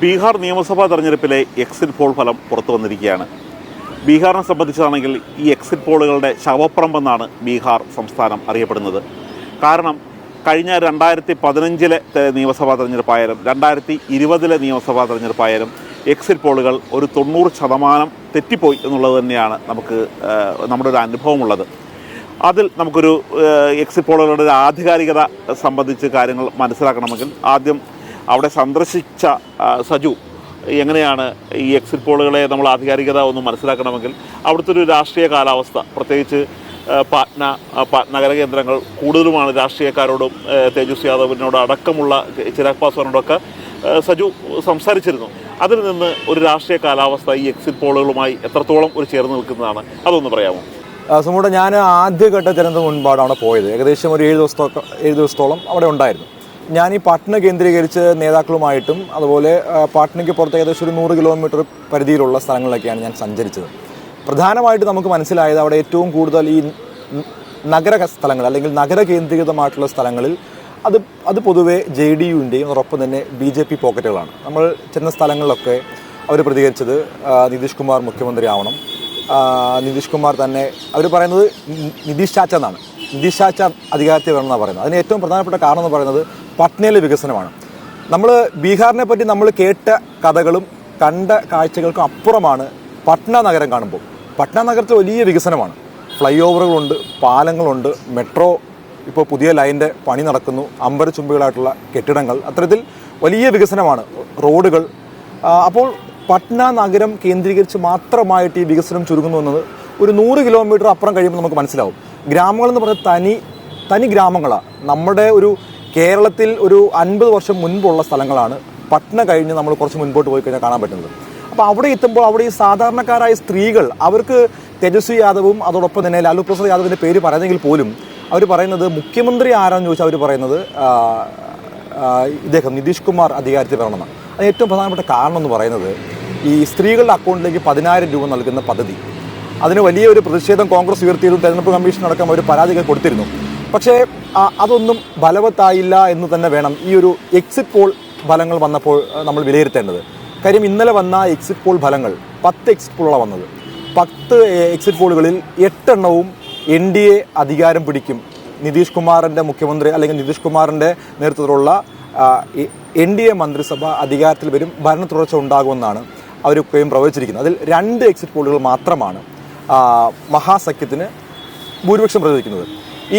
ബീഹാർ നിയമസഭാ തെരഞ്ഞെടുപ്പിലെ exit poll ഫലം പുറത്തു വന്നിരിക്കുകയാണ്. ബീഹാറിനെ സംബന്ധിച്ചാണെങ്കിൽ ഈ എക്സിറ്റ് പോളുകളുടെ ശവപ്പറമ്പെന്നാണ് ബീഹാർ സംസ്ഥാനം അറിയപ്പെടുന്നത്. കാരണം കഴിഞ്ഞ 2015 നിയമസഭാ തെരഞ്ഞെടുപ്പായാലും 2020 നിയമസഭാ തെരഞ്ഞെടുപ്പായാലും എക്സിറ്റ് പോളുകൾ ഒരു 90% തെറ്റിപ്പോയി എന്നുള്ളത് തന്നെയാണ് നമ്മുടെ ഒരു അനുഭവമുള്ളത്. അതിൽ നമുക്കൊരു എക്സിറ്റ് പോളുകളുടെ ഒരു ആധികാരികത സംബന്ധിച്ച് കാര്യങ്ങൾ മനസ്സിലാക്കണമെങ്കിൽ ആദ്യം അവിടെ സന്ദർശിച്ച സജു എങ്ങനെയാണ് ഈ എക്സിറ്റ് പോളുകളെ നമ്മൾ ആധികാരികത ഒന്ന് മനസ്സിലാക്കണമെങ്കിൽ അവിടുത്തെ ഒരു രാഷ്ട്രീയ കാലാവസ്ഥ, പ്രത്യേകിച്ച് പാറ്റ്ന നഗര കേന്ദ്രങ്ങൾ കൂടുതലുമാണ് രാഷ്ട്രീയക്കാരോടും തേജസ്വി യാദവിനോട് അടക്കമുള്ള ചിരാഗ് പാസ്വാനോടൊക്കെ സജു സംസാരിച്ചിരുന്നു. അതിൽ നിന്ന് ഒരു രാഷ്ട്രീയ കാലാവസ്ഥ ഈ എക്സിറ്റ് പോളുകളുമായി എത്രത്തോളം ഒരു ചേർന്ന് നിൽക്കുന്നതാണ്, അതൊന്ന് പറയാമോ? സുമൂട്ട, ഞാൻ ആദ്യഘട്ട തിരഞ്ഞെടുപ്പ് മുൻപാണ് അവിടെ പോയത്. ഏകദേശം ഒരു 7 ദിവസത്തോളം അവിടെ ഉണ്ടായിരുന്നു. ഞാൻ ഈ പാട്ന കേന്ദ്രീകരിച്ച് നേതാക്കളുമായിട്ടും അതുപോലെ പാട്നയ്ക്ക് പുറത്ത് ഏകദേശം ഒരു 100 കിലോമീറ്റർ പരിധിയിലുള്ള സ്ഥലങ്ങളിലൊക്കെയാണ് ഞാൻ സഞ്ചരിച്ചത്. പ്രധാനമായിട്ട് നമുക്ക് മനസ്സിലായത് അവിടെ ഏറ്റവും കൂടുതൽ ഈ നഗര സ്ഥലങ്ങൾ അല്ലെങ്കിൽ നഗര കേന്ദ്രീകൃതമായിട്ടുള്ള സ്ഥലങ്ങളിൽ അത് പൊതുവെ JDUവിൻ്റെയും അതോടൊപ്പം തന്നെ BJP പോക്കറ്റുകളാണ്. നമ്മൾ ചെന്ന സ്ഥലങ്ങളിലൊക്കെ അവർ പ്രതികരിച്ചത് നിതീഷ് കുമാർ മുഖ്യമന്ത്രി ആവണം, നിതീഷ് കുമാർ തന്നെ അവർ പറയുന്നത് നിതീഷ് ചാച്ച എന്നാണ്, നിതീഷ് ചാച്ച അധികാരത്തിൽ വേണമെന്നാണ് പറയുന്നത്. അതിന് ഏറ്റവും പ്രധാനപ്പെട്ട കാരണം എന്ന് പറയുന്നത് പട്നയിലെ വികസനമാണ്. നമ്മൾ ബീഹാറിനെ പറ്റി നമ്മൾ കേട്ട കഥകളും കണ്ട കാഴ്ചകൾക്കും അപ്പുറമാണ് പട്ന നഗരം കാണുമ്പോൾ. പട്ന നഗരത്തിൽ വലിയ വികസനമാണ്. ഫ്ലൈ ഓവറുകളുണ്ട്, പാലങ്ങളുണ്ട്, മെട്രോ ഇപ്പോൾ പുതിയ ലൈൻ്റെ പണി നടക്കുന്നു, അമ്പരചുംബികളായിട്ടുള്ള കെട്ടിടങ്ങൾ, അത്തരത്തിൽ വലിയ വികസനമാണ്, റോഡുകൾ. അപ്പോൾ പട്ന നഗരം കേന്ദ്രീകരിച്ച് മാത്രമായിട്ട് ഈ വികസനം ചുരുങ്ങുന്നു എന്നത് ഒരു 100 കിലോമീറ്റർ അപ്പുറം കഴിയുമ്പോൾ നമുക്ക് മനസ്സിലാവും. ഗ്രാമങ്ങളെന്ന് പറഞ്ഞാൽ തനി ഗ്രാമങ്ങളാണ്. നമ്മുടെ ഒരു കേരളത്തിൽ ഒരു 50 വർഷം മുൻപുള്ള സ്ഥലങ്ങളാണ് പട്ന കഴിഞ്ഞ് നമ്മൾ കുറച്ച് മുൻപോട്ട് പോയി കഴിഞ്ഞാൽ കാണാൻ പറ്റുന്നത്. അപ്പോൾ അവിടെ എത്തുമ്പോൾ അവിടെ ഈ സാധാരണക്കാരായ സ്ത്രീകൾ, അവർക്ക് തേജസ്വി യാദവും അതോടൊപ്പം തന്നെ ലാലു പ്രസാദ് യാദവിൻ്റെ പേര് പറയുന്നെങ്കിൽ പോലും അവർ പറയുന്നത് മുഖ്യമന്ത്രി ആരാണെന്ന് ചോദിച്ചാൽ അവർ പറയുന്നത് ഇദ്ദേഹം നിതീഷ് കുമാർ അധികാരത്തിൽ വരണമെന്നാണ്. അതിന് ഏറ്റവും പ്രധാനപ്പെട്ട കാരണം എന്ന് പറയുന്നത് ഈ സ്ത്രീകളുടെ അക്കൗണ്ടിലേക്ക് 10,000 രൂപ നൽകുന്ന പദ്ധതി, അതിന് വലിയൊരു പ്രതിഷേധം കോൺഗ്രസ് ഉയർത്തിയതും തെരഞ്ഞെടുപ്പ് കമ്മീഷനടക്കം അവർ പരാതികൾ കൊടുത്തിരുന്നു. പക്ഷേ അതൊന്നും ഫലവത്തായില്ല എന്ന് തന്നെ വേണം ഈ ഒരു എക്സിറ്റ് പോൾ ഫലങ്ങൾ വന്നപ്പോൾ നമ്മൾ വിലയിരുത്തേണ്ടത്. കാര്യം ഇന്നലെ വന്ന എക്സിറ്റ് പോൾ ഫലങ്ങൾ 10 എക്സിറ്റ് പോളാണ് വന്നത്. 10 എക്സിറ്റ് പോളുകളിൽ 8 എണ്ണവും NDA അധികാരം പിടിക്കും, നിതീഷ് കുമാറിൻ്റെ മുഖ്യമന്ത്രി അല്ലെങ്കിൽ നിതീഷ് കുമാറിൻ്റെ നേതൃത്വത്തിലുള്ള NDA മന്ത്രിസഭ അധികാരത്തിൽ വരും, ഭരണ തുടർച്ച ഉണ്ടാകുമെന്നാണ് അവരൊക്കെയും പ്രവചിച്ചിരിക്കുന്നത്. അതിൽ 2 എക്സിറ്റ് പോളുകൾ മാത്രമാണ് മഹാസഖ്യത്തിന് ഭൂരിപക്ഷം പ്രവചിക്കുന്നത്.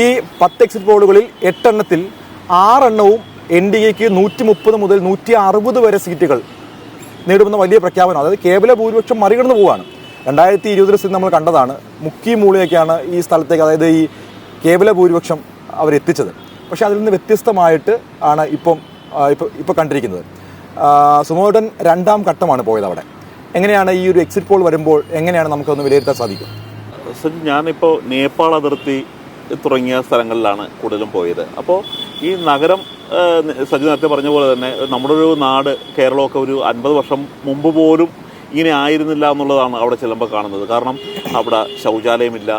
ഈ 10 എക്സിറ്റ് പോളുകളിൽ 8 എണ്ണത്തിൽ 6 എണ്ണവും NDAക്ക് 130 മുതൽ 160 വരെ സീറ്റുകൾ നേടുമെന്ന വലിയ പ്രഖ്യാപനം. അതായത് കേവല ഭൂരിപക്ഷം മറികടന്നു പോവുകയാണ്. 2020 നമ്മൾ കണ്ടതാണ്. മുക്കി മൂളിയൊക്കെയാണ് ഈ സ്ഥലത്തേക്ക്, അതായത് ഈ കേവല ഭൂരിപക്ഷം അവരെത്തിച്ചത്. പക്ഷേ അതിൽ നിന്ന് വ്യത്യസ്തമായിട്ട് ആണ് ഇപ്പോൾ കണ്ടിരിക്കുന്നത്. സുമോട്ടൻ 2ാം ഘട്ടമാണ് പോയത് അവിടെ. എങ്ങനെയാണ് ഈ ഒരു എക്സിറ്റ് പോൾ വരുമ്പോൾ എങ്ങനെയാണ് നമുക്കൊന്ന് വിലയിരുത്താൻ സാധിക്കും? ഞാനിപ്പോൾ നേപ്പാൾ അതിർത്തി തുടങ്ങിയ സ്ഥലങ്ങളിലാണ് കൂടുതലും പോയത്. അപ്പോൾ ഈ നഗരം സജി നേരത്തെ പറഞ്ഞ പോലെ തന്നെ നമ്മുടെ ഒരു നാട് കേരളമൊക്കെ ഒരു 50 വർഷം മുമ്പ് പോലും ഇങ്ങനെ ആയിരുന്നില്ല എന്നുള്ളതാണ് അവിടെ ചെല്ലുമ്പോൾ കാണുന്നത്. കാരണം അവിടെ ശൗചാലയമില്ല,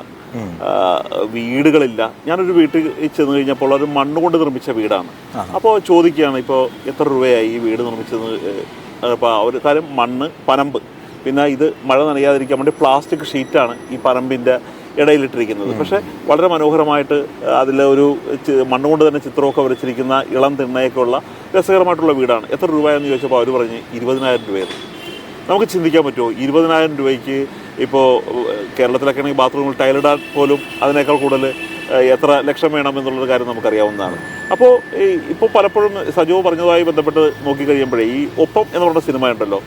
വീടുകളില്ല. ഞാനൊരു വീട്ടിൽ ചെന്ന് കഴിഞ്ഞപ്പോൾ ഒരു മണ്ണുകൊണ്ട് നിർമ്മിച്ച വീടാണ്. അപ്പോൾ ചോദിക്കുകയാണ്, ഇപ്പോൾ എത്ര രൂപയായി ഈ വീട് നിർമ്മിച്ചത്? അപ്പോൾ ഒരു കാര്യം മണ്ണ്, പനമ്പ്, പിന്നെ ഇത് മഴ നനയാതിരിക്കാൻ വേണ്ടി പ്ലാസ്റ്റിക് ഷീറ്റാണ് ഈ പനമ്പിൻ്റെ ഇടയിലിട്ടിരിക്കുന്നത്. പക്ഷേ വളരെ മനോഹരമായിട്ട് അതിൽ ഒരു മണ്ണുകൊണ്ട് തന്നെ ചിത്രമൊക്കെ വരച്ചിരിക്കുന്ന ഇളം തിണ്ണയൊക്കെ ഉള്ള രസകരമായിട്ടുള്ള വീടാണ്. എത്ര രൂപയെന്ന് ചോദിച്ചപ്പോൾ അവർ പറഞ്ഞ് 20,000 രൂപയാണ്. നമുക്ക് ചിന്തിക്കാൻ പറ്റുമോ 20,000 രൂപയ്ക്ക്? ഇപ്പോൾ കേരളത്തിലൊക്കെ ആണെങ്കിൽ ബാത്റൂമിൽ ടൈലിടാൻ പോലും അതിനേക്കാൾ കൂടുതൽ എത്ര ലക്ഷം വേണം എന്നുള്ളൊരു കാര്യം നമുക്കറിയാവുന്നതാണ്. അപ്പോൾ ഇപ്പോൾ പലപ്പോഴും സജീവ് പറഞ്ഞതുമായി ബന്ധപ്പെട്ട് നോക്കിക്കഴിയുമ്പോഴേ ഈ ഒപ്പം എന്ന് പറഞ്ഞ സിനിമ ഉണ്ടല്ലോ,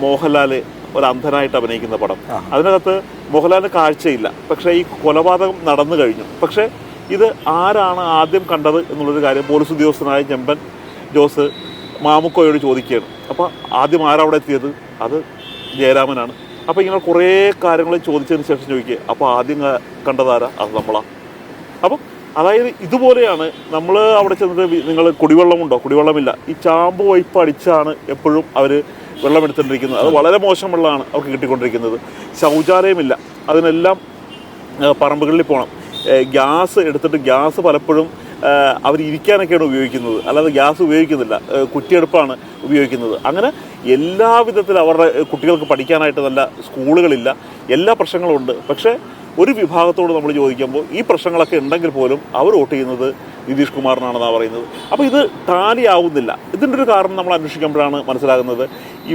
മോഹൻലാൽ ഒരു അന്ധനായിട്ട് അഭിനയിക്കുന്ന പടം, അതിനകത്ത് മോഹൻലാലിന് കാഴ്ചയില്ല, പക്ഷേ ഈ കൊലപാതകം നടന്നു കഴിഞ്ഞു. പക്ഷേ ഇത് ആരാണ് ആദ്യം കണ്ടത് എന്നുള്ളൊരു കാര്യം പോലീസ് ഉദ്യോഗസ്ഥനായ ചെമ്പൻ ജോസ് മാമുക്കോയോട് ചോദിക്കുകയാണ്. അപ്പോൾ ആദ്യം ആരവിടെ എത്തിയത്? അത് ജയരാമനാണ്. അപ്പോൾ ഇങ്ങനെ കുറേ കാര്യങ്ങൾ ചോദിച്ചതിന് ശേഷം ചോദിക്കുക, അപ്പോൾ ആദ്യം കണ്ടതാരാ? അത് നമ്മളാണ്. അപ്പം അതായത് ഇതുപോലെയാണ് നമ്മൾ അവിടെ ചെന്നിട്ട് നിങ്ങൾ കുടിവെള്ളമുണ്ടോ? കുടിവെള്ളമില്ല. ഈ ചാമ്പ് വൈപ്പ് അടിച്ചാണ് എപ്പോഴും അവർ വെള്ളം എടുത്തുകൊണ്ടിരിക്കുന്നത്. അത് വളരെ മോശം വെള്ളമാണ് അവർക്ക് കിട്ടിക്കൊണ്ടിരിക്കുന്നത്. ശൗചാലയമില്ല, അതിനെല്ലാം പറമ്പുകളിൽ പോകണം. ഗ്യാസ് എടുത്തിട്ട് ഗ്യാസ് പലപ്പോഴും അവർ ഇരിക്കാനൊക്കെയാണ് ഉപയോഗിക്കുന്നത്, അല്ലാതെ ഗ്യാസ് ഉപയോഗിക്കുന്നില്ല, കുറ്റിയെടുപ്പാണ് ഉപയോഗിക്കുന്നത്. അങ്ങനെ എല്ലാ വിധത്തിലും അവരുടെ കുട്ടികൾക്ക് പഠിക്കാനായിട്ട് നല്ല സ്കൂളുകളില്ല, എല്ലാ പ്രശ്നങ്ങളുമുണ്ട്. പക്ഷേ ഒരു വിഭാഗത്തോട് നമ്മൾ ചോദിക്കുമ്പോൾ ഈ പ്രശ്നങ്ങളൊക്കെ ഉണ്ടെങ്കിൽ പോലും അവർ വോട്ട് ചെയ്യുന്നത് നിതീഷ് കുമാറിനാണെന്നാണ് പറയുന്നത്. അപ്പോൾ ഇത് ടാലിയാവുന്നില്ല. ഇതിൻ്റെ ഒരു കാരണം നമ്മൾ അന്വേഷിക്കുമ്പോഴാണ് മനസ്സിലാകുന്നത്,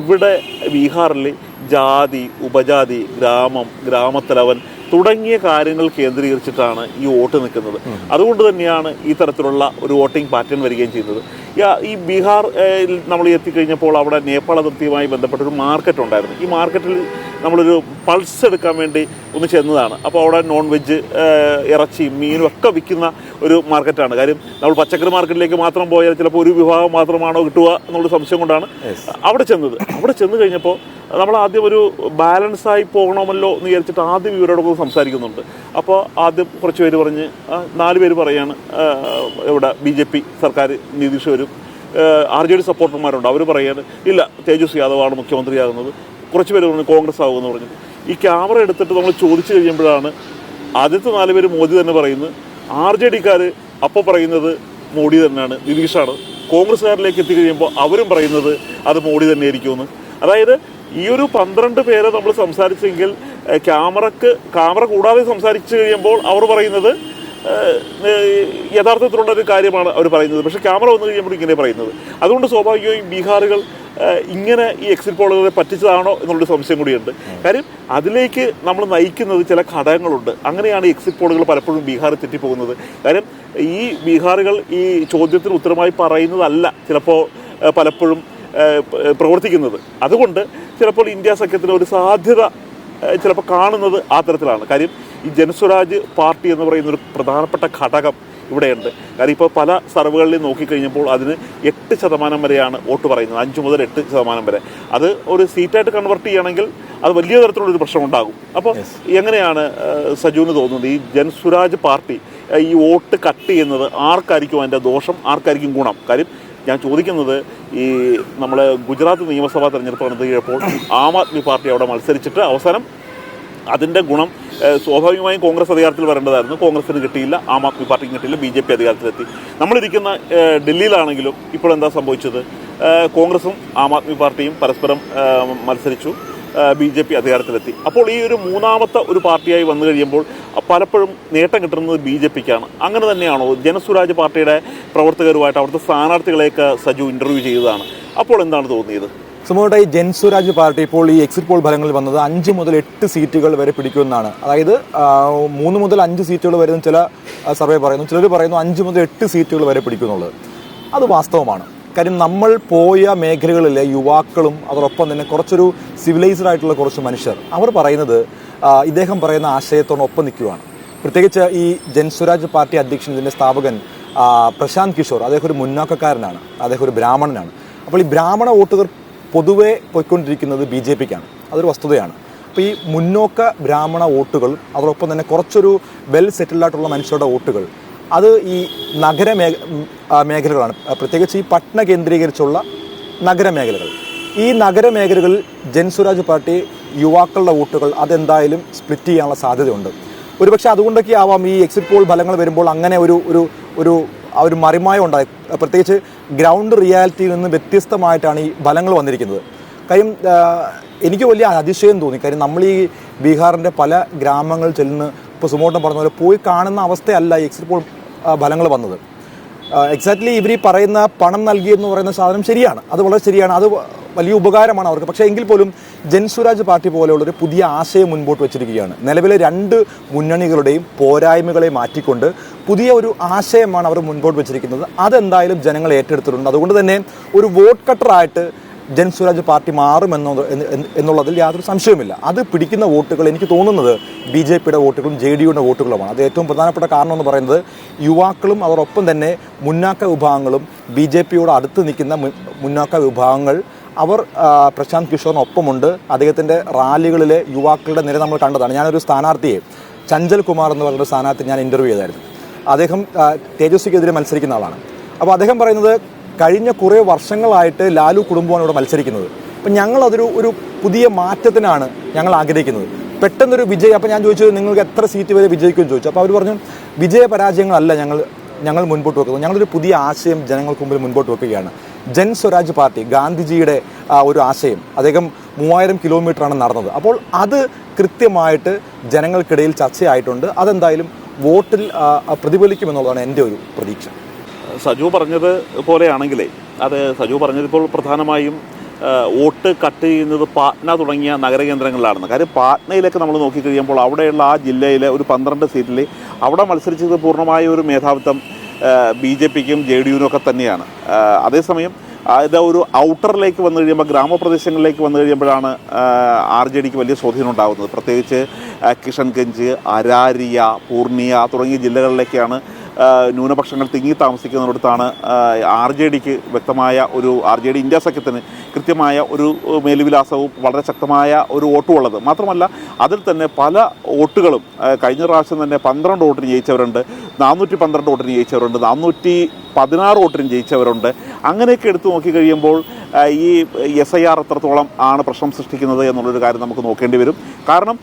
ഇവിടെ ബീഹാറിൽ ജാതി, ഉപജാതി, ഗ്രാമം, ഗ്രാമത്തലവൻ തുടങ്ങിയ കാര്യങ്ങൾ കേന്ദ്രീകരിച്ചിട്ടാണ് ഈ വോട്ട് നിൽക്കുന്നത്. അതുകൊണ്ട് തന്നെയാണ് ഈ തരത്തിലുള്ള ഒരു വോട്ടിംഗ് പാറ്റേൺ വരികയും ചെയ്യുന്നത്. ഈ ബീഹാർ നമ്മൾ എത്തിക്കഴിഞ്ഞപ്പോൾ അവിടെ നേപ്പാൾ അതിർത്തിയുമായി ബന്ധപ്പെട്ടൊരു മാർക്കറ്റ് ഉണ്ടായിരുന്നു. ഈ മാർക്കറ്റിൽ നമ്മളൊരു പൾസ് എടുക്കാൻ വേണ്ടി ഒന്ന് ചെന്നതാണ്. അപ്പോൾ അവിടെ നോൺ വെജ്, ഇറച്ചിയും മീനും ഒക്കെ വിൽക്കുന്ന ഒരു മാർക്കറ്റാണ്. കാര്യം നമ്മൾ പച്ചക്കറി മാർക്കറ്റിലേക്ക് മാത്രം പോയാൽ ചിലപ്പോൾ ഒരു വിഭാഗം മാത്രമാണോ കിട്ടുക എന്നുള്ളൊരു സംശയം കൊണ്ടാണ് അവിടെ ചെന്നത്. അവിടെ ചെന്ന് കഴിഞ്ഞപ്പോൾ നമ്മൾ ആദ്യം ഒരു ബാലൻസായി പോകണമല്ലോ എന്ന് വിചാരിച്ചിട്ട് ആദ്യം ഇവരോടൊക്കെ സംസാരിക്കുന്നുണ്ട്. അപ്പോൾ ആദ്യം കുറച്ച് പേര് പറഞ്ഞ് 4 പേര് പറയാണ് ഇവിടെ BJP സർക്കാർ നിതീഷ് വരും, RJD സപ്പോർട്ടർമാരുണ്ട്, അവർ പറയാണ് ഇല്ല തേജസ്വി യാദവാണ് മുഖ്യമന്ത്രിയാകുന്നത്. കുറച്ച് പേര് പറഞ്ഞു കോൺഗ്രസ് ആകുമെന്ന് പറഞ്ഞു. ഈ ക്യാമറ എടുത്തിട്ട് നമ്മൾ ചോദിച്ചു കഴിയുമ്പോഴാണ് ആദ്യത്തെ 4 പേര് മോദി തന്നെ പറയുന്നത്, RJDക്കാർ അപ്പോൾ പറയുന്നത് മോഡി തന്നെയാണ്, നിതീഷാണ്. കോൺഗ്രസ്സുകാരിലേക്ക് എത്തിക്കഴിയുമ്പോൾ അവരും പറയുന്നത് അത് മോഡി തന്നെ ആയിരിക്കുമെന്ന്. അതായത് ഈ ഒരു 12 പേരെ നമ്മൾ സംസാരിച്ചെങ്കിൽ ക്യാമറ കൂടാതെ സംസാരിച്ചു കഴിയുമ്പോൾ അവർ പറയുന്നത് യഥാർത്ഥത്തിലുള്ള ഒരു കാര്യമാണ് അവർ പറയുന്നത്. പക്ഷേ ക്യാമറ വന്നു കഴിയുമ്പോൾ ഇങ്ങനെ പറയുന്നത്. അതുകൊണ്ട് സ്വാഭാവികമായും ബീഹാറുകൾ ഇങ്ങനെ ഈ എക്സിറ്റ് പോളുകളെ പറ്റിച്ചതാണോ എന്നുള്ളൊരു സംശയം കൂടിയുണ്ട്. കാര്യം അതിലേക്ക് നമ്മൾ നയിക്കുന്നത് ചില ഘടകങ്ങളുണ്ട്. അങ്ങനെയാണ് എക്സിറ്റ് പോളുകൾ പലപ്പോഴും ബീഹാറിൽ തെറ്റിപ്പോകുന്നത്. കാര്യം ഈ ബീഹാറുകൾ ഈ ചോദ്യത്തിന് ഉത്തരമായി പറയുന്നതല്ല ചിലപ്പോൾ പലപ്പോഴും പ്രവർത്തിക്കുന്നത്. അതുകൊണ്ട് ചിലപ്പോൾ ഇന്ത്യ സഖ്യത്തിന് ഒരു സാധ്യത ചിലപ്പോൾ കാണുന്നത് ആ തരത്തിലാണ്. കാര്യം ഈ ജനസ്വരാജ് പാർട്ടി എന്ന് പറയുന്നൊരു പ്രധാനപ്പെട്ട ഘടകം ഇവിടെയുണ്ട്. കാര്യം ഇപ്പോൾ പല സർവേകളിൽ നോക്കിക്കഴിഞ്ഞപ്പോൾ അതിന് 8% വരെയാണ് വോട്ട് പറയുന്നത്, 5 മുതൽ 8% വരെ. അത് ഒരു സീറ്റായിട്ട് കൺവേർട്ട് ചെയ്യുകയാണെങ്കിൽ അത് വലിയ തരത്തിലുള്ളൊരു പ്രശ്നം ഉണ്ടാകും. അപ്പോൾ എങ്ങനെയാണ് സജുവിന് തോന്നുന്നത് ഈ ജൻസ്വരാജ് പാർട്ടി ഈ വോട്ട് കട്ട് ചെയ്യുന്നത് ആർക്കായിരിക്കും അതിൻ്റെ ദോഷം, ആർക്കായിരിക്കും ഗുണം? കാര്യം ഞാൻ ചോദിക്കുന്നത്, ഈ നമ്മൾ ഗുജറാത്ത് നിയമസഭാ തെരഞ്ഞെടുപ്പ് നടന്നു കഴിഞ്ഞപ്പോൾ ആം ആദ്മി പാർട്ടി അവിടെ മത്സരിച്ചിട്ട് അവസാനം അതിൻ്റെ ഗുണം സ്വാഭാവികമായും കോൺഗ്രസ് അധികാരത്തിൽ വരേണ്ടതായിരുന്നു. കോൺഗ്രസിന് കിട്ടിയില്ല, ആം ആദ്മി പാർട്ടിക്ക് കിട്ടിയില്ല, BJP അധികാരത്തിലെത്തി. നമ്മളിരിക്കുന്ന ഡൽഹിയിലാണെങ്കിലും ഇപ്പോൾ എന്താ സംഭവിച്ചത്? കോൺഗ്രസും ആം ആദ്മി പാർട്ടിയും പരസ്പരം മത്സരിച്ചു, BJP അധികാരത്തിലെത്തി. അപ്പോൾ ഈ ഒരു മൂന്നാമത്തെ ഒരു പാർട്ടിയായി വന്നു കഴിയുമ്പോൾ പലപ്പോഴും നേട്ടം കിട്ടുന്നത് BJPക്കാണ്. അങ്ങനെ തന്നെയാണോ? ജനസ്വരാജ് പാർട്ടിയുടെ പ്രവർത്തകരുമായിട്ട് അവിടുത്തെ സ്ഥാനാർത്ഥികളെയൊക്കെ സജു ഇൻ്റർവ്യൂ ചെയ്തതാണ്. അപ്പോൾ എന്താണ് തോന്നിയത്? സുമോട്ടെ, ഈ ജൻസ്വരാജ് പാർട്ടി ഇപ്പോൾ ഈ എക്സിറ്റ് പോൾ ഫലങ്ങളിൽ വന്നത് 5 മുതൽ 8 സീറ്റുകൾ വരെ പിടിക്കുമെന്നാണ്. അതായത് 3 മുതൽ 5 സീറ്റുകൾ വരുന്ന ചില സർവേ പറയുന്നു, ചിലർ പറയുന്നു 5 മുതൽ 8 സീറ്റുകൾ വരെ പിടിക്കുന്നുള്ളത്. അത് വാസ്തവമാണ്. കാര്യം നമ്മൾ പോയ മേഖലകളിലെ യുവാക്കളും അതോടൊപ്പം തന്നെ കുറച്ചൊരു സിവിലൈസ്ഡ് ആയിട്ടുള്ള കുറച്ച് മനുഷ്യർ അവർ പറയുന്നത് ഇദ്ദേഹം പറയുന്ന ആശയത്തോടൊപ്പം നിൽക്കുകയാണ്. പ്രത്യേകിച്ച് ഈ ജൻസ്വരാജ് പാർട്ടി അധ്യക്ഷൻ, ഇതിൻ്റെ സ്ഥാപകൻ പ്രശാന്ത് കിഷോർ, അദ്ദേഹം ഒരു മുന്നാക്കക്കാരനാണ്, അദ്ദേഹം ഒരു ബ്രാഹ്മണനാണ്. അപ്പോൾ ഈ ബ്രാഹ്മണ വോട്ടുകൾ പൊതുവെ പോയിക്കൊണ്ടിരിക്കുന്നത് BJPക്കാണ്. അതൊരു വസ്തുതയാണ്. അപ്പോൾ ഈ മുന്നോക്ക ബ്രാഹ്മണ വോട്ടുകൾ അതോടൊപ്പം തന്നെ കുറച്ചൊരു വെൽ സെറ്റിൽഡ് ആയിട്ടുള്ള മനുഷ്യരുടെ വോട്ടുകൾ അത് ഈ മേഖലകളാണ്. പ്രത്യേകിച്ച് ഈ പട്ന കേന്ദ്രീകരിച്ചുള്ള നഗരമേഖലകൾ. ഈ നഗരമേഖലകളിൽ ജൻസ്വരാജ് പാർട്ടി യുവാക്കളുടെ വോട്ടുകൾ അതെന്തായാലും സ്പ്ലിറ്റ് ചെയ്യാനുള്ള സാധ്യതയുണ്ട്. ഒരുപക്ഷെ അതുകൊണ്ടൊക്കെ ആവാം ഈ എക്സിറ്റ് പോൾ ഫലങ്ങൾ വരുമ്പോൾ അങ്ങനെ ഒരു മറിമായം ഉണ്ടായി. പ്രത്യേകിച്ച് ഗ്രൗണ്ട് റിയാലിറ്റിയിൽ നിന്ന് വ്യത്യസ്തമായിട്ടാണ് ഈ ഫലങ്ങൾ വന്നിരിക്കുന്നത്. കാര്യം എനിക്ക് വലിയ അതിശയം തോന്നി. കാര്യം നമ്മൾ ഈ ബീഹാറിൻ്റെ പല ഗ്രാമങ്ങളിൽ ചെല്ലുന്ന, ഇപ്പോൾ സുമോട്ടൻ പറഞ്ഞ പോലെ പോയി കാണുന്ന അവസ്ഥയല്ല ഈ എക്സിറ്റ് പോൾ ഫലങ്ങൾ വന്നത്. എക്സാക്ട്ലി ഇവർ ഈ പറയുന്ന പണം നൽകിയെന്ന് പറയുന്ന സാധനം ശരിയാണ്, അത് വളരെ ശരിയാണ്, അത് വലിയ ഉപകാരമാണ് അവർക്ക്. പക്ഷേ എങ്കിൽ പോലും ജൻസ്വരാജ് പാർട്ടി പോലെയുള്ളൊരു പുതിയ ആശയം മുൻപോട്ട് വെച്ചിരിക്കുകയാണ്. നിലവിലെ 2 മുന്നണികളുടെയും പോരായ്മകളെ മാറ്റിക്കൊണ്ട് പുതിയ ഒരു ആശയമാണ് അവർ മുൻപോട്ട് വെച്ചിരിക്കുന്നത്. അതെന്തായാലും ജനങ്ങൾ ഏറ്റെടുത്തിട്ടുണ്ട്. അതുകൊണ്ട് തന്നെ ഒരു വോട്ട് കട്ടറായിട്ട് ജൻസ്വരാജ് പാർട്ടി എന്നുള്ളതിൽ യാതൊരു സംശയവുമില്ല. അത് പിടിക്കുന്ന വോട്ടുകൾ എനിക്ക് തോന്നുന്നത് BJPയുടെ വോട്ടുകളും JDUയുടെ വോട്ടുകളുമാണ്. അത് ഏറ്റവും പ്രധാനപ്പെട്ട കാരണം എന്ന് പറയുന്നത് യുവാക്കളും അതോടൊപ്പം തന്നെ മുന്നാക്ക വിഭാഗങ്ങളും BJPയോട് അടുത്ത് നിൽക്കുന്ന മുന്നാക്ക വിഭാഗങ്ങൾ അവർ പ്രശാന്ത് കിഷോറിനൊപ്പമുണ്ട്. അദ്ദേഹത്തിൻ്റെ റാലികളിലെ യുവാക്കളുടെ നിര നമ്മൾ കണ്ടതാണ്. ഞാനൊരു സ്ഥാനാർത്ഥിയെ, ചഞ്ചൽ കുമാർ എന്ന് പറയുന്ന സ്ഥാനാർത്ഥി ഞാൻ ഇൻ്റർവ്യൂ ചെയ്തായിരുന്നു. അദ്ദേഹം തേജസ്വിക്കെതിരെ മത്സരിക്കുന്ന ആളാണ്. അപ്പോൾ അദ്ദേഹം പറയുന്നത് കഴിഞ്ഞ കുറേ വർഷങ്ങളായിട്ട് ലാലു കുടുംബമാണ് ഇവിടെ മത്സരിക്കുന്നത്. അപ്പം ഞങ്ങളതൊരു പുതിയ മാറ്റത്തിനാണ് ഞങ്ങൾ ആഗ്രഹിക്കുന്നത്. പെട്ടെന്നൊരു വിജയം. അപ്പോൾ ഞാൻ ചോദിച്ചു നിങ്ങൾക്ക് എത്ര സീറ്റ് വരെ വിജയിക്കുമെന്ന് ചോദിച്ചു. അപ്പോൾ അവർ പറഞ്ഞു വിജയ പരാജയങ്ങളല്ല ഞങ്ങൾ ഞങ്ങൾ മുൻപോട്ട് വെക്കുന്നത്, ഞങ്ങളൊരു പുതിയ ആശയം ജനങ്ങൾക്ക് മുമ്പിൽ മുൻപോട്ട് വെക്കുകയാണ്. ജൻ സ്വരാജ് പാർട്ടി, ഗാന്ധിജിയുടെ ഒരു ആശയം, അദ്ദേഹം 3000 കിലോമീറ്ററാണ് നടന്നത്. അപ്പോൾ അത് കൃത്യമായിട്ട് ജനങ്ങൾക്കിടയിൽ ചർച്ചയായിട്ടുണ്ട്. അതെന്തായാലും വോട്ടിൽ പ്രതിഫലിക്കുമെന്നുള്ളതാണ് എൻ്റെ ഒരു പ്രതീക്ഷ. സജു പറഞ്ഞത് പോലെയാണെങ്കിലേ, അത് സജു പറഞ്ഞതിപ്പോൾ പ്രധാനമായും വോട്ട് കട്ട് ചെയ്യുന്നത് പാറ്റ്ന തുടങ്ങിയ നഗരകേന്ദ്രങ്ങളിലാണെന്ന്. കാര്യം പാറ്റ്നയിലേക്ക് നമ്മൾ നോക്കിക്കഴിയുമ്പോൾ അവിടെയുള്ള ആ ജില്ലയിലെ ഒരു 12 സീറ്റിൽ അവിടെ മത്സരിച്ചത് പൂർണ്ണമായ ഒരു മേധാവിത്വം BJPക്കും JDUവിനും ഒക്കെ തന്നെയാണ്. അതേസമയം ഇത് ഒരു ഔട്ടറിലേക്ക് വന്നു കഴിയുമ്പോൾ, ഗ്രാമപ്രദേശങ്ങളിലേക്ക് വന്നു കഴിയുമ്പോഴാണ് RJDക്ക് വലിയ സ്വാധീനം ഉണ്ടാകുന്നത്. പ്രത്യേകിച്ച് കിഷൻഗഞ്ച്, അരാരിയ, പൂർണിയ തുടങ്ങിയ ജില്ലകളിലേക്കാണ് ന്യൂനപക്ഷങ്ങൾ തിങ്ങി താമസിക്കുന്നിടത്താണ് RJDക്ക് വ്യക്തമായ ഒരു RJD ഇന്ത്യ സഖ്യത്തിന് കൃത്യമായ ഒരു മേലുവിലാസവും വളരെ ശക്തമായ ഒരു വോട്ടും ഉള്ളത്. മാത്രമല്ല അതിൽ തന്നെ പല വോട്ടുകളും കഴിഞ്ഞ പ്രാവശ്യം തന്നെ 12 വോട്ടിന് ജയിച്ചവരുണ്ട്, 412 വോട്ടിന് ജയിച്ചവരുണ്ട്, 416 വോട്ടിന് ജയിച്ചവരുണ്ട്. അങ്ങനെയൊക്കെ എടുത്തു നോക്കിക്കഴിയുമ്പോൾ ഈ SIR എത്രത്തോളം ആണ് പ്രശ്നം സൃഷ്ടിക്കുന്നത് എന്നുള്ളൊരു കാര്യം നമുക്ക് നോക്കേണ്ടി വരും. കാരണം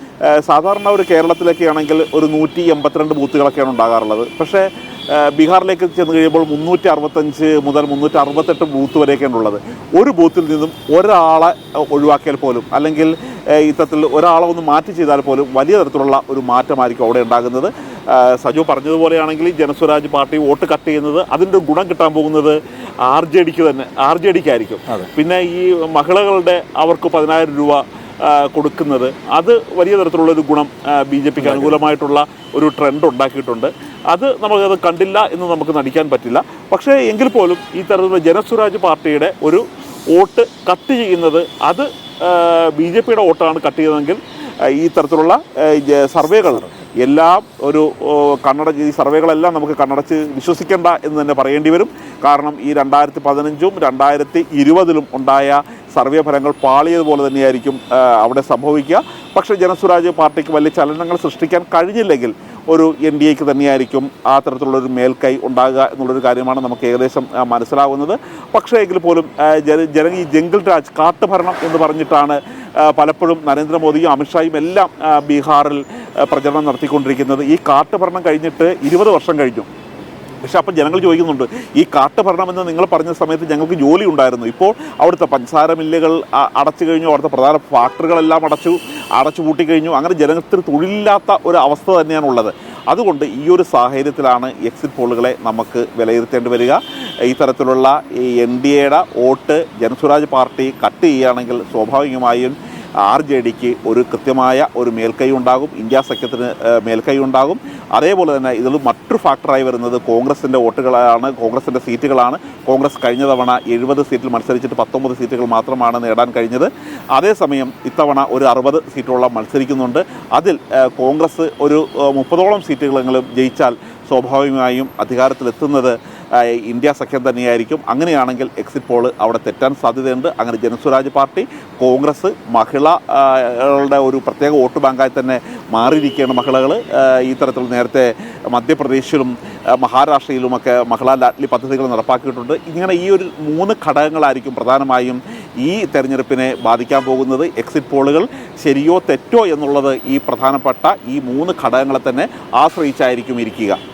സാധാരണ ഒരു കേരളത്തിലൊക്കെ ആണെങ്കിൽ ഒരു 182 ബൂത്തുകളൊക്കെയാണ് ഉണ്ടാകാറുള്ളത്. പക്ഷേ ബീഹാറിലേക്ക് ചെന്ന് കഴിയുമ്പോൾ 365 മുതൽ 368 ബൂത്ത് വരെയൊക്കെയാണ് ഉള്ളത്. ഒരു ബൂത്തിൽ നിന്നും ഒരാളെ ഒഴിവാക്കിയാൽ പോലും, അല്ലെങ്കിൽ ഇത്തരത്തിൽ ഒരാളെ ഒന്ന് മാറ്റി ചെയ്താൽ പോലും വലിയ തരത്തിലുള്ള ഒരു മാറ്റമായിരിക്കും അവിടെ ഉണ്ടാകുന്നത്. Saju പറഞ്ഞതുപോലെയാണെങ്കിൽ Jan Swaraj party vote cut ചെയ്യുന്നത്, അതിൻ്റെ ഗുണം കിട്ടാൻ പോകുന്നത് RJDക്കായിരിക്കും. പിന്നെ ഈ മഹിളകളുടെ അവർക്ക് 10,000 രൂപ കൊടുക്കുന്നത്, അത് വലിയ തരത്തിലുള്ളൊരു ഗുണം BJPക്ക് അനുകൂലമായിട്ടുള്ള ഒരു ട്രെൻഡ് ഉണ്ടാക്കിയിട്ടുണ്ട്. അത് നമുക്കത് കണ്ടില്ല എന്ന് നമുക്ക് നടിക്കാൻ പറ്റില്ല. പക്ഷേ എങ്കിൽ പോലും ഈ തരത്തിലുള്ള ജനസ്വരാജ് പാർട്ടിയുടെ ഒരു വോട്ട് കട്ട് ചെയ്യുന്നത്, അത് BJPയുടെ വോട്ടാണ് കട്ട് ചെയ്തതെങ്കിൽ ഈ തരത്തിലുള്ള സർവേകൾ എല്ലാം ഒരു ഈ സർവേകളെല്ലാം നമുക്ക് കണ്ണടച്ച് വിശ്വസിക്കേണ്ട എന്ന് തന്നെ പറയേണ്ടി വരും. കാരണം ഈ 2015ഉം 2020ലും ഉണ്ടായ സർവേ ഫലങ്ങൾ പാളിയതുപോലെ തന്നെയായിരിക്കും അവിടെ സംഭവിക്കുക. പക്ഷേ ജനസ്വരാജ് പാർട്ടിക്ക് വലിയ ചലനങ്ങൾ സൃഷ്ടിക്കാൻ കഴിഞ്ഞില്ലെങ്കിൽ ഒരു NDAക്ക് തന്നെയായിരിക്കും ആ തരത്തിലുള്ളൊരു മേൽക്കൈ ഉണ്ടാകുക എന്നുള്ളൊരു കാര്യമാണ് നമുക്ക് ഏകദേശം മനസ്സിലാവുന്നത്. പക്ഷേ എങ്കിൽ പോലും ഈ ജംഗിൾ രാജ്, കാട്ടുഭരണം എന്ന് പറഞ്ഞിട്ടാണ് പലപ്പോഴും നരേന്ദ്രമോദിയും അമിത്ഷായും എല്ലാം ബീഹാറിൽ പ്രചരണം നടത്തിക്കൊണ്ടിരിക്കുന്നത്. ഈ കാട്ടുഭരണം കഴിഞ്ഞിട്ട് 20 വർഷം കഴിഞ്ഞു. പക്ഷെ അപ്പം ജനങ്ങൾ ചോദിക്കുന്നുണ്ട്, ഈ കാട്ടുഭരണമെന്ന് നിങ്ങൾ പറഞ്ഞ സമയത്ത് ഞങ്ങൾക്ക് ജോലി ഉണ്ടായിരുന്നു, ഇപ്പോൾ അവിടുത്തെ പഞ്ചസാര മില്ലുകൾ അടച്ചു കഴിഞ്ഞു, അവിടുത്തെ പ്രധാന ഫാക്ടറികളെല്ലാം അടച്ചു പൂട്ടിക്കഴിഞ്ഞു. അങ്ങനെ ജനത്തിന് തൊഴിലില്ലാത്ത ഒരു അവസ്ഥ തന്നെയാണുള്ളത്. അതുകൊണ്ട് ഈ ഒരു സാഹചര്യത്തിലാണ് എക്സിറ്റ് പോളുകളെ നമുക്ക് വിലയിരുത്തേണ്ടി വരിക. ഈ തരത്തിലുള്ള ഈ NDAയുടെ വോട്ട് ജനസ്വരാജ് പാർട്ടി കട്ട് ചെയ്യുകയാണെങ്കിൽ സ്വാഭാവികമായും RJDക്ക് ഒരു കൃത്യമായ ഒരു മേൽക്കൈ ഉണ്ടാകും, ഇന്ത്യ സഖ്യത്തിന് മേൽക്കൈ ഉണ്ടാകും. അതേപോലെ തന്നെ ഇതിൽ മറ്റൊരു ഫാക്ടറായി വരുന്നത് കോൺഗ്രസിൻ്റെ വോട്ടുകളാണ്, കോൺഗ്രസിൻ്റെ സീറ്റുകളാണ്. കോൺഗ്രസ് കഴിഞ്ഞ തവണ 70 സീറ്റിൽ മത്സരിച്ചിട്ട് 19 സീറ്റുകൾ മാത്രമാണ് നേടാൻ കഴിഞ്ഞത്. അതേസമയം ഇത്തവണ ഒരു 60 സീറ്റോളം മത്സരിക്കുന്നുണ്ട്. അതിൽ കോൺഗ്രസ് ഒരു 30ഓളം സീറ്റുകളെങ്കിലും ജയിച്ചാൽ സ്വാഭാവികമായും അധികാരത്തിലെത്തുന്നത് ഇന്ത്യ സഖ്യം തന്നെയായിരിക്കും. അങ്ങനെയാണെങ്കിൽ എക്സിറ്റ് പോള് അവിടെ തെറ്റാൻ സാധ്യതയുണ്ട്. അങ്ങനെ ജനസ്വരാജ് പാർട്ടി, കോൺഗ്രസ്, മഹിളകളുടെ ഒരു പ്രത്യേക വോട്ട് ബാങ്കായി തന്നെ മാറിയിരിക്കുകയാണ് മഹിളകൾ. ഈ തരത്തിൽ നേരത്തെ മധ്യപ്രദേശിലും മഹാരാഷ്ട്രയിലുമൊക്കെ മഹിളാ ലാഡ്ലി പദ്ധതികൾ നടപ്പാക്കിയിട്ടുണ്ട്. ഇങ്ങനെ ഈ ഒരു 3 ഘടകങ്ങളായിരിക്കും പ്രധാനമായും ഈ തെരഞ്ഞെടുപ്പിനെ ബാധിക്കാൻ പോകുന്നത്. എക്സിറ്റ് പോളുകൾ ശരിയോ തെറ്റോ എന്നുള്ളത് ഈ പ്രധാനപ്പെട്ട ഈ 3 ഘടകങ്ങളെ തന്നെ ആശ്രയിച്ചായിരിക്കും ഇരിക്കുക.